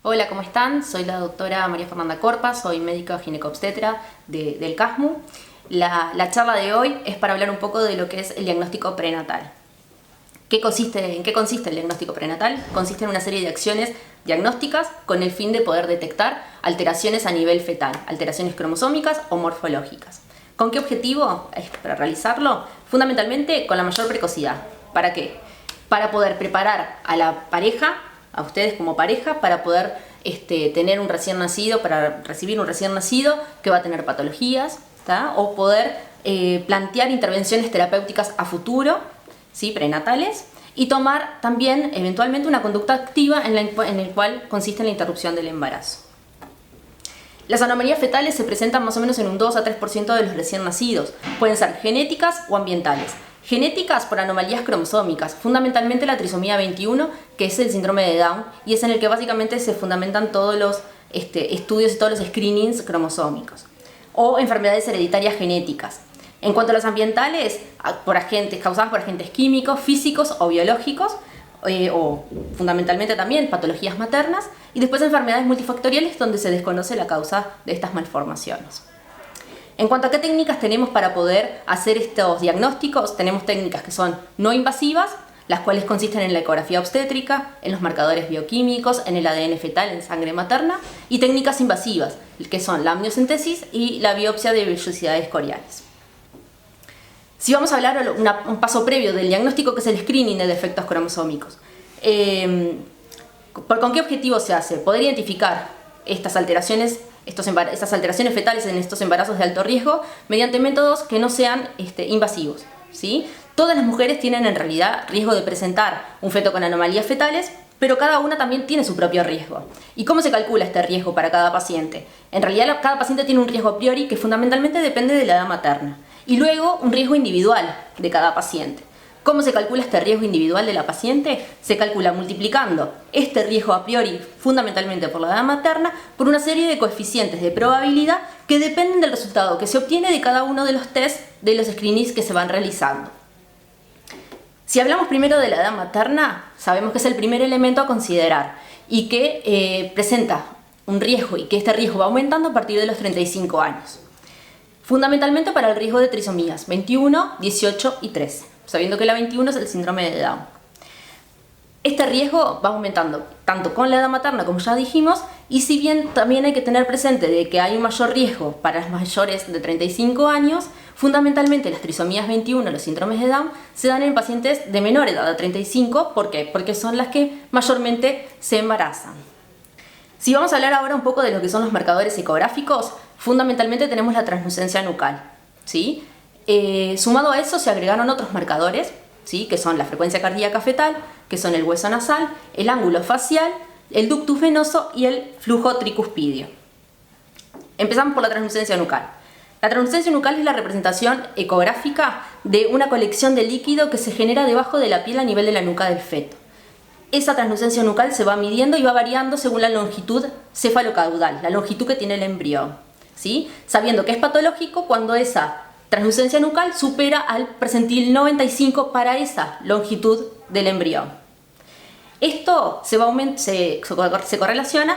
Hola, ¿cómo están? Soy la doctora María Fernanda Corpa, soy médica ginecobstetra del CASMU. La charla de hoy es para hablar un poco de lo que es el diagnóstico prenatal. ¿En qué consiste el diagnóstico prenatal? Consiste en una serie de acciones diagnósticas con el fin de poder detectar alteraciones a nivel fetal, alteraciones cromosómicas o morfológicas. ¿Con qué objetivo es para realizarlo? Fundamentalmente con la mayor precocidad. ¿Para qué? Para poder preparar a la pareja, a ustedes como pareja, para poder tener un recién nacido, para recibir un recién nacido que va a tener patologías, ¿tá? O poder plantear intervenciones terapéuticas a futuro, ¿sí? Prenatales, y tomar también eventualmente una conducta activa en el cual consiste en la interrupción del embarazo. Las anomalías fetales se presentan más o menos en un 2 a 3% de los recién nacidos. Pueden ser genéticas o ambientales. Genéticas por anomalías cromosómicas, fundamentalmente la trisomía 21, que es el síndrome de Down, y es en el que básicamente se fundamentan todos los estudios y todos los screenings cromosómicos. O enfermedades hereditarias genéticas. En cuanto a los ambientales, causadas por agentes químicos, físicos o biológicos, o fundamentalmente también patologías maternas, y después enfermedades multifactoriales donde se desconoce la causa de estas malformaciones. En cuanto a qué técnicas tenemos para poder hacer estos diagnósticos, tenemos técnicas que son no invasivas, las cuales consisten en la ecografía obstétrica, en los marcadores bioquímicos, en el ADN fetal, en sangre materna, y técnicas invasivas, que son la amniocentesis y la biopsia de vellosidades coriales. Si vamos a hablar un paso previo del diagnóstico, que es el screening de defectos cromosómicos, ¿con qué objetivo se hace? Poder identificar estas alteraciones fetales en estos embarazos de alto riesgo mediante métodos que no sean invasivos, ¿sí? Todas las mujeres tienen en realidad riesgo de presentar un feto con anomalías fetales, pero cada una también tiene su propio riesgo. ¿Y cómo se calcula este riesgo para cada paciente? En realidad cada paciente tiene un riesgo a priori que fundamentalmente depende de la edad materna, y luego un riesgo individual de cada paciente. ¿Cómo se calcula este riesgo individual de la paciente? Se calcula multiplicando este riesgo a priori, fundamentalmente por la edad materna, por una serie de coeficientes de probabilidad que dependen del resultado que se obtiene de cada uno de los test de los screenings que se van realizando. Si hablamos primero de la edad materna, sabemos que es el primer elemento a considerar y que presenta un riesgo y que este riesgo va aumentando a partir de los 35 años. Fundamentalmente para el riesgo de trisomías 21, 18 y 13, sabiendo que la 21 es el síndrome de Down. Este riesgo va aumentando tanto con la edad materna, como ya dijimos, y si bien también hay que tener presente de que hay un mayor riesgo para las mayores de 35 años, fundamentalmente las trisomías 21, los síndromes de Down, se dan en pacientes de menor edad, de 35, ¿por qué? Porque son las que mayormente se embarazan. Si vamos a hablar ahora un poco de lo que son los marcadores ecográficos, fundamentalmente tenemos la translucencia nucal, ¿sí? Sumado a eso se agregaron otros marcadores, ¿sí? Que son la frecuencia cardíaca fetal, que son el hueso nasal, el ángulo facial, el ductus venoso y el flujo tricuspidio. Empezamos por la translucencia nucal. La translucencia nucal es la representación ecográfica de una colección de líquido que se genera debajo de la piel a nivel de la nuca del feto. Esa translucencia nucal se va midiendo y va variando según la longitud cefalocaudal, la longitud que tiene el embrión, ¿sí? Sabiendo que es patológico cuando esa translucencia nucal supera al percentil 95 para esa longitud del embrión. Esto se correlaciona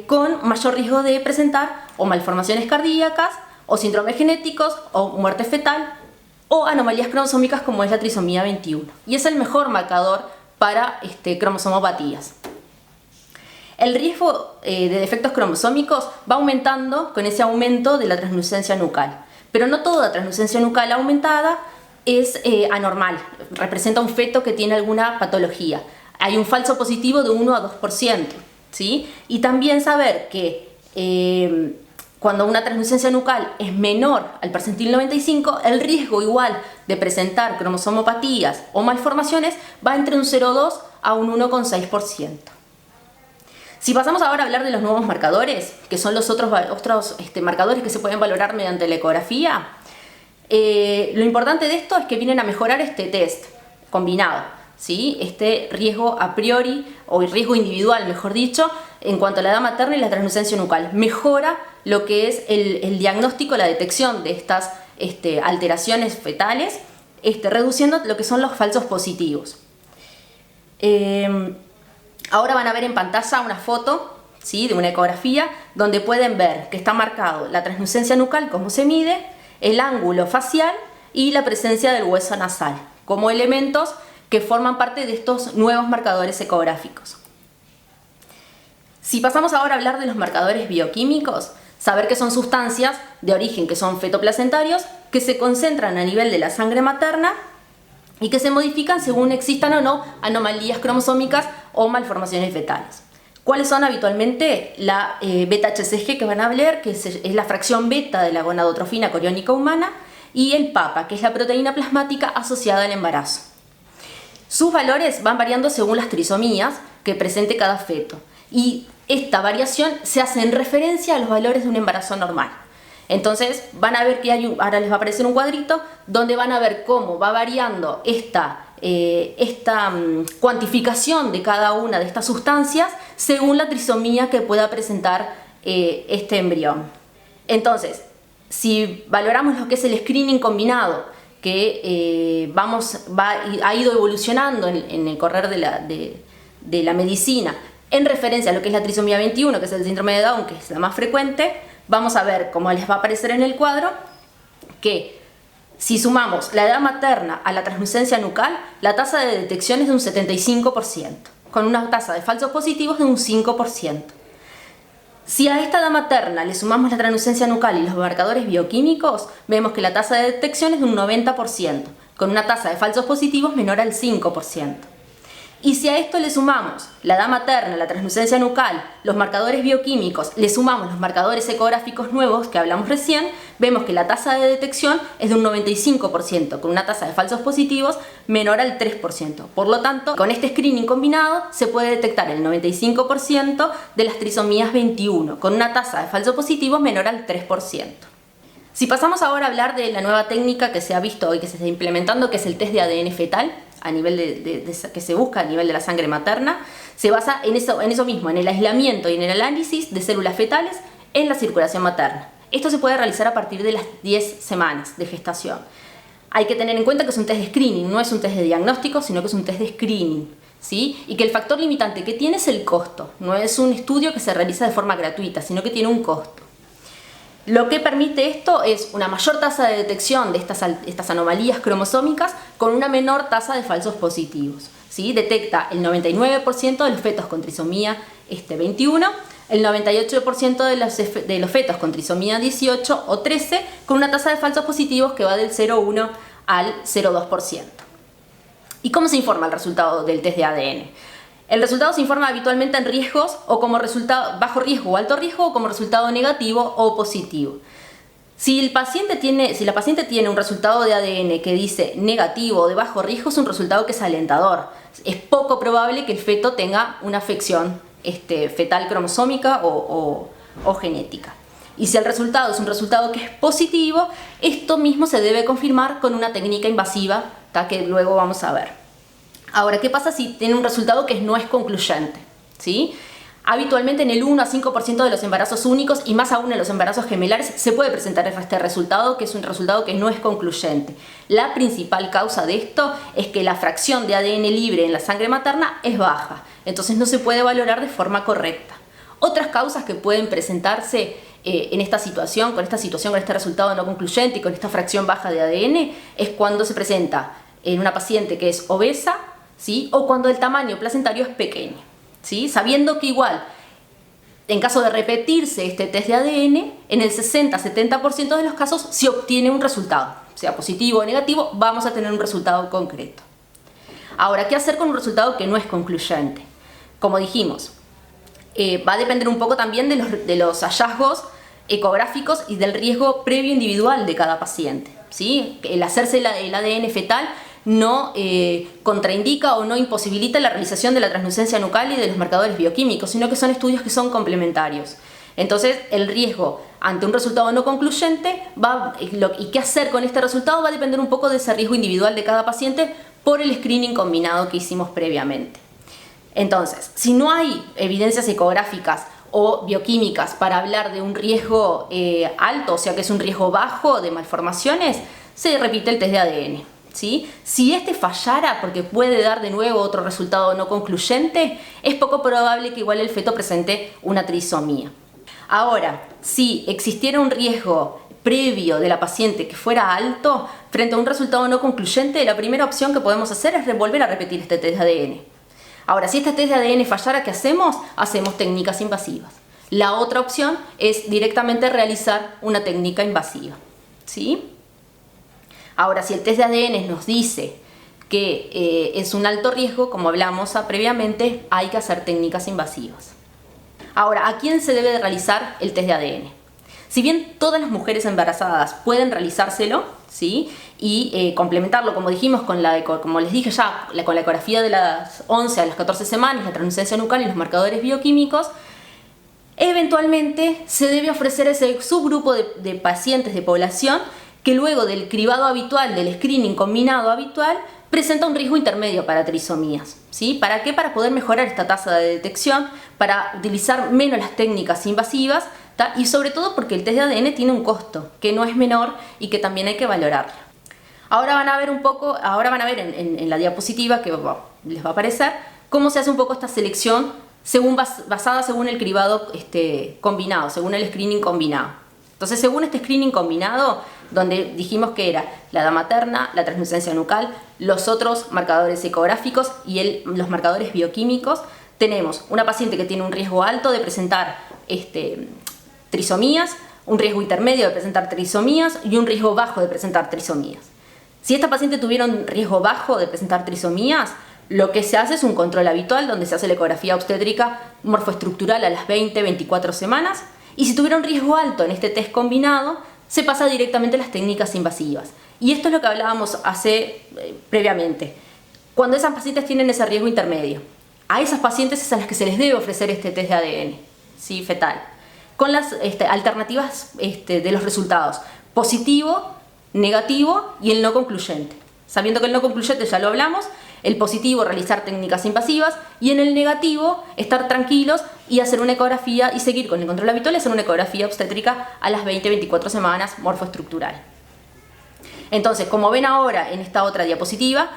con mayor riesgo de presentar o malformaciones cardíacas, o síndromes genéticos, o muerte fetal, o anomalías cromosómicas como es la trisomía 21. Y es el mejor marcador para cromosomopatías. El riesgo de defectos cromosómicos va aumentando con ese aumento de la translucencia nucal. Pero no toda translucencia nucal aumentada es anormal, representa un feto que tiene alguna patología. Hay un falso positivo de 1 a 2%, ¿sí? Y también saber que cuando una translucencia nucal es menor al percentil 95, el riesgo igual de presentar cromosomopatías o malformaciones va entre un 0,2 a un 1,6%. Si pasamos ahora a hablar de los nuevos marcadores, que son los otros marcadores que se pueden valorar mediante la ecografía, lo importante de esto es que vienen a mejorar este test combinado, ¿sí? Este riesgo a priori, o el riesgo individual, mejor dicho, en cuanto a la edad materna y la translucencia nucal. Mejora lo que es el diagnóstico, la detección de estas alteraciones fetales, reduciendo lo que son los falsos positivos. Ahora van a ver en pantalla una foto, ¿sí?, de una ecografía donde pueden ver que está marcado la translucencia nucal, cómo se mide, el ángulo facial y la presencia del hueso nasal, como elementos que forman parte de estos nuevos marcadores ecográficos. Si pasamos ahora a hablar de los marcadores bioquímicos, saber que son sustancias de origen que son fetoplacentarios, que se concentran a nivel de la sangre materna y que se modifican según existan o no anomalías cromosómicas o malformaciones fetales. ¿Cuáles son habitualmente? La beta-HCG, que van a ver, que es la fracción beta de la gonadotrofina coriónica humana, y el PAPA, que es la proteína plasmática asociada al embarazo. Sus valores van variando según las trisomías que presente cada feto, y esta variación se hace en referencia a los valores de un embarazo normal. Entonces van a ver que ahora les va a aparecer un cuadrito donde van a ver cómo va variando esta cuantificación de cada una de estas sustancias según la trisomía que pueda presentar este embrión. Entonces, si valoramos lo que es el screening combinado, que ha ido evolucionando en el correr de la medicina en referencia a lo que es la trisomía 21, que es el síndrome de Down, que es la más frecuente, vamos a ver, como les va a aparecer en el cuadro, que si sumamos la edad materna a la translucencia nucal, la tasa de detección es de un 75%, con una tasa de falsos positivos de un 5%. Si a esta edad materna le sumamos la translucencia nucal y los marcadores bioquímicos, vemos que la tasa de detección es de un 90%, con una tasa de falsos positivos menor al 5%. Y si a esto le sumamos la edad materna, la translucencia nucal, los marcadores bioquímicos, le sumamos los marcadores ecográficos nuevos que hablamos recién, vemos que la tasa de detección es de un 95%, con una tasa de falsos positivos menor al 3%. Por lo tanto, con este screening combinado se puede detectar el 95% de las trisomías 21, con una tasa de falsos positivos menor al 3%. Si pasamos ahora a hablar de la nueva técnica que se ha visto y que se está implementando, que es el test de ADN fetal, a nivel que se busca a nivel de la sangre materna, se basa en eso mismo, en el aislamiento y en el análisis de células fetales en la circulación materna. Esto se puede realizar a partir de las 10 semanas de gestación. Hay que tener en cuenta que es un test de screening, no es un test de diagnóstico, sino que es un test de screening, ¿sí? Y que el factor limitante que tiene es el costo. No es un estudio que se realiza de forma gratuita, sino que tiene un costo. Lo que permite esto es una mayor tasa de detección de estas anomalías cromosómicas con una menor tasa de falsos positivos, ¿sí? Detecta el 99% de los fetos con trisomía 21, el 98% de los fetos con trisomía 18 o 13, con una tasa de falsos positivos que va del 0,1 al 0,2%. ¿Y cómo se informa el resultado del test de ADN? El resultado se informa habitualmente en riesgos o como resultado bajo riesgo o alto riesgo o como resultado negativo o positivo. Si la paciente tiene un resultado de ADN que dice negativo o de bajo riesgo, es un resultado que es alentador. Es poco probable que el feto tenga una afección fetal cromosómica o genética. Y si el resultado es un resultado que es positivo, esto mismo se debe confirmar con una técnica invasiva, que luego vamos a ver. Ahora, ¿qué pasa si tiene un resultado que no es concluyente? ¿Sí? Habitualmente en el 1 a 5% de los embarazos únicos y más aún en los embarazos gemelares se puede presentar este resultado, que es un resultado que no es concluyente. La principal causa de esto es que la fracción de ADN libre en la sangre materna es baja, entonces no se puede valorar de forma correcta. Otras causas que pueden presentarse en esta situación, con este resultado no concluyente y con esta fracción baja de ADN, es cuando se presenta en una paciente que es obesa, ¿sí? O cuando el tamaño placentario es pequeño, ¿sí? Sabiendo que igual, en caso de repetirse este test de ADN, en el 60-70% de los casos se obtiene un resultado, sea positivo o negativo, vamos a tener un resultado concreto. Ahora, ¿qué hacer con un resultado que no es concluyente? Como dijimos, va a depender un poco también de los hallazgos ecográficos y del riesgo previo individual de cada paciente, ¿sí? El hacerse el ADN fetal no contraindica o no imposibilita la realización de la translucencia nucal y de los marcadores bioquímicos, sino que son estudios que son complementarios. Entonces, el riesgo ante un resultado no concluyente y qué hacer con este resultado va a depender un poco de ese riesgo individual de cada paciente por el screening combinado que hicimos previamente. Entonces, si no hay evidencias ecográficas o bioquímicas para hablar de un riesgo alto, o sea que es un riesgo bajo de malformaciones, se repite el test de ADN. ¿sí? Si este fallara, porque puede dar de nuevo otro resultado no concluyente, es poco probable que igual el feto presente una trisomía. Ahora, si existiera un riesgo previo de la paciente que fuera alto, frente a un resultado no concluyente, la primera opción que podemos hacer es volver a repetir este test de ADN. Ahora, si este test de ADN fallara, ¿qué hacemos? Hacemos técnicas invasivas. La otra opción es directamente realizar una técnica invasiva, ¿sí? Ahora, si el test de ADN nos dice que es un alto riesgo, como hablamos previamente, hay que hacer técnicas invasivas. Ahora, ¿a quién se debe de realizar el test de ADN? Si bien todas las mujeres embarazadas pueden realizárselo, ¿sí? Y complementarlo, como dijimos, como les dije ya, con la ecografía de las 11 a las 14 semanas, la translucencia nucal y los marcadores bioquímicos, eventualmente se debe ofrecer ese subgrupo de pacientes de población que luego del cribado habitual, del screening combinado habitual, presenta un riesgo intermedio para trisomías, ¿sí? ¿Para qué? Para poder mejorar esta tasa de detección, para utilizar menos las técnicas invasivas, ¿tá? Y sobre todo porque el test de ADN tiene un costo que no es menor y que también hay que valorarlo. Ahora van a ver en la diapositiva que les va a aparecer cómo se hace un poco esta selección basada según el cribado combinado, según el screening combinado. Entonces, según este screening combinado, donde dijimos que era la edad materna, la translucencia nucal, los otros marcadores ecográficos y los marcadores bioquímicos, tenemos una paciente que tiene un riesgo alto de presentar trisomías, un riesgo intermedio de presentar trisomías y un riesgo bajo de presentar trisomías. Si esta paciente tuviera un riesgo bajo de presentar trisomías, lo que se hace es un control habitual donde se hace la ecografía obstétrica morfoestructural a las 20-24 semanas, y si tuviera un riesgo alto en este test combinado, se pasa directamente a las técnicas invasivas. Y esto es lo que hablábamos previamente. Cuando esas pacientes tienen ese riesgo intermedio, a esas pacientes es a las que se les debe ofrecer este test de ADN, ¿sí? Fetal, con las alternativas de los resultados: positivo, negativo y el no concluyente. Sabiendo que el no concluyente ya lo hablamos, el positivo realizar técnicas invasivas y en el negativo estar tranquilos y hacer una ecografía y seguir con el control habitual y hacer una ecografía obstétrica a las 20-24 semanas morfoestructural. Entonces, como ven ahora en esta otra diapositiva,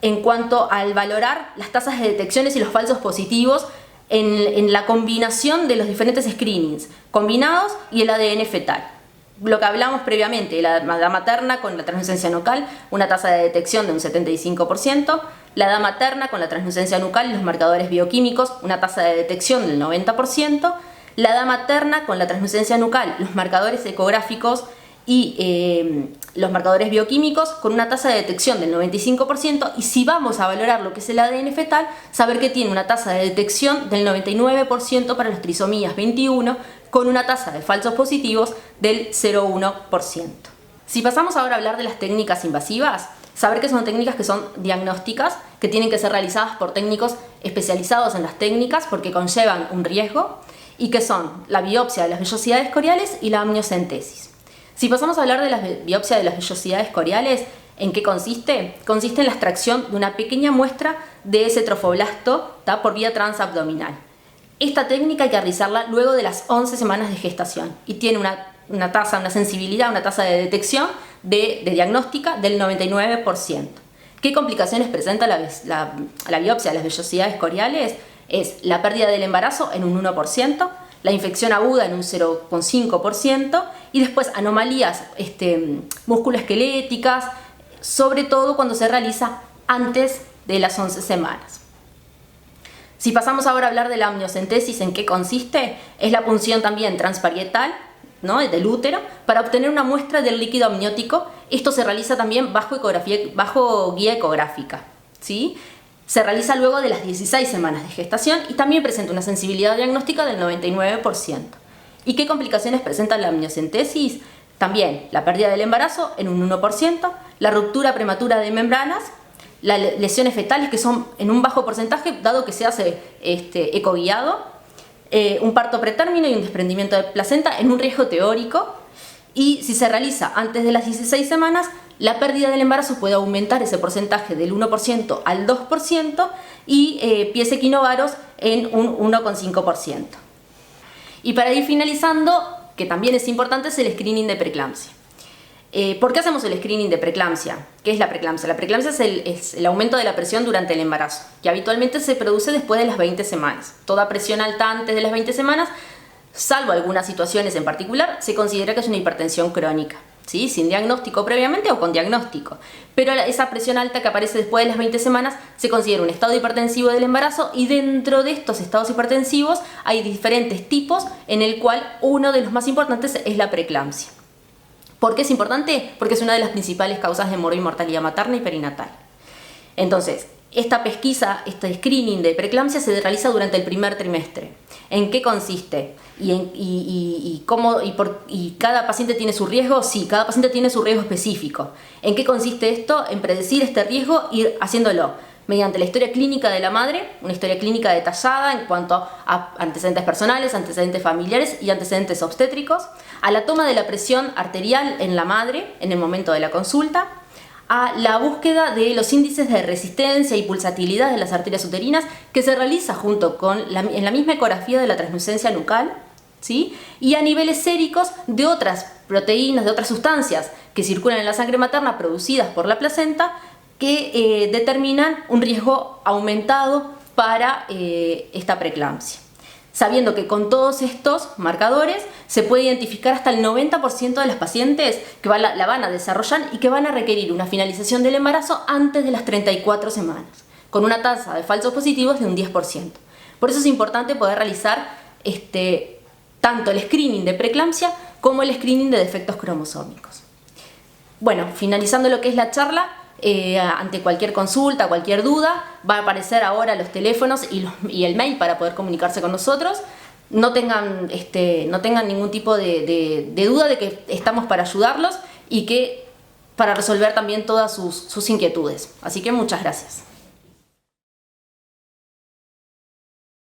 en cuanto al valorar las tasas de detecciones y los falsos positivos en la combinación de los diferentes screenings combinados y el ADN fetal. Lo que hablamos previamente, la edad materna con la translucencia nucal, una tasa de detección de un 75%, la edad materna con la translucencia nucal y los marcadores bioquímicos, una tasa de detección del 90%, la edad materna con la translucencia nucal, los marcadores ecográficos y los marcadores bioquímicos con una tasa de detección del 95%, y si vamos a valorar lo que es el ADN fetal, saber que tiene una tasa de detección del 99% para las trisomías 21, con una tasa de falsos positivos del 0,1%. Si pasamos ahora a hablar de las técnicas invasivas, saber que son técnicas que son diagnósticas, que tienen que ser realizadas por técnicos especializados en las técnicas porque conllevan un riesgo, y que son la biopsia de las vellosidades coriales y la amniocentesis. Si pasamos a hablar de la biopsia de las vellosidades coriales, ¿en qué consiste? Consiste en la extracción de una pequeña muestra de ese trofoblasto por vía transabdominal. Esta técnica hay que realizarla luego de las 11 semanas de gestación y tiene una sensibilidad, una tasa de detección de diagnóstica del 99%. ¿Qué complicaciones presenta la biopsia de las vellosidades coriales? Es la pérdida del embarazo en un 1%, la infección aguda en un 0,5% y después anomalías musculoesqueléticas, sobre todo cuando se realiza antes de las 11 semanas. Si pasamos ahora a hablar de la amniocentesis, ¿en qué consiste? Es la punción también transparietal, ¿no?, del útero para obtener una muestra del líquido amniótico. Esto se realiza también bajo guía ecográfica, ¿sí? Se realiza luego de las 16 semanas de gestación y también presenta una sensibilidad diagnóstica del 99%. ¿Y qué complicaciones presenta la amniocentesis? También la pérdida del embarazo en un 1%, la ruptura prematura de membranas, las lesiones fetales que son en un bajo porcentaje dado que se hace ecoguiado, un parto pretérmino y un desprendimiento de placenta en un riesgo teórico, y si se realiza antes de las 16 semanas, la pérdida del embarazo puede aumentar ese porcentaje del 1% al 2% y pies equinovaros en un 1,5%. Y para ir finalizando, que también es importante, es el screening de preeclampsia. ¿Por qué hacemos el screening de preeclampsia? ¿Qué es la preeclampsia? La preeclampsia es el aumento de la presión durante el embarazo, que habitualmente se produce después de las 20 semanas. Toda presión alta antes de las 20 semanas, salvo algunas situaciones en particular, se considera que es una hipertensión crónica, ¿sí? Sin diagnóstico previamente o con diagnóstico. Pero esa presión alta que aparece después de las 20 semanas se considera un estado hipertensivo del embarazo, y dentro de estos estados hipertensivos hay diferentes tipos, en el cual uno de los más importantes es la preeclampsia. ¿Por qué es importante? Porque es una de las principales causas de mortalidad materna y perinatal. Entonces, esta pesquisa, este screening de preeclampsia se realiza durante el primer trimestre. ¿En qué consiste? ¿Y cada paciente tiene su riesgo? Sí, cada paciente tiene su riesgo específico. ¿En qué consiste esto? En predecir este riesgo y ir haciéndolo mediante la historia clínica de la madre, una historia clínica detallada en cuanto a antecedentes personales, antecedentes familiares y antecedentes obstétricos, a la toma de la presión arterial en la madre en el momento de la consulta, a la búsqueda de los índices de resistencia y pulsatilidad de las arterias uterinas, que se realiza junto con en la misma ecografía de la translucencia nucal, ¿sí? Y a niveles séricos de otras proteínas, de otras sustancias que circulan en la sangre materna producidas por la placenta, que determinan un riesgo aumentado para esta preeclampsia. Sabiendo que con todos estos marcadores se puede identificar hasta el 90% de las pacientes que la van a desarrollar y que van a requerir una finalización del embarazo antes de las 34 semanas, con una tasa de falsos positivos de un 10%. Por eso es importante poder realizar tanto el screening de preeclampsia como el screening de defectos cromosómicos. Bueno, finalizando lo que es la charla, ante cualquier consulta, cualquier duda, va a aparecer ahora los teléfonos y el mail para poder comunicarse con nosotros. No tengan ningún tipo de duda de que estamos para ayudarlos y que para resolver también todas sus inquietudes. Así que muchas gracias.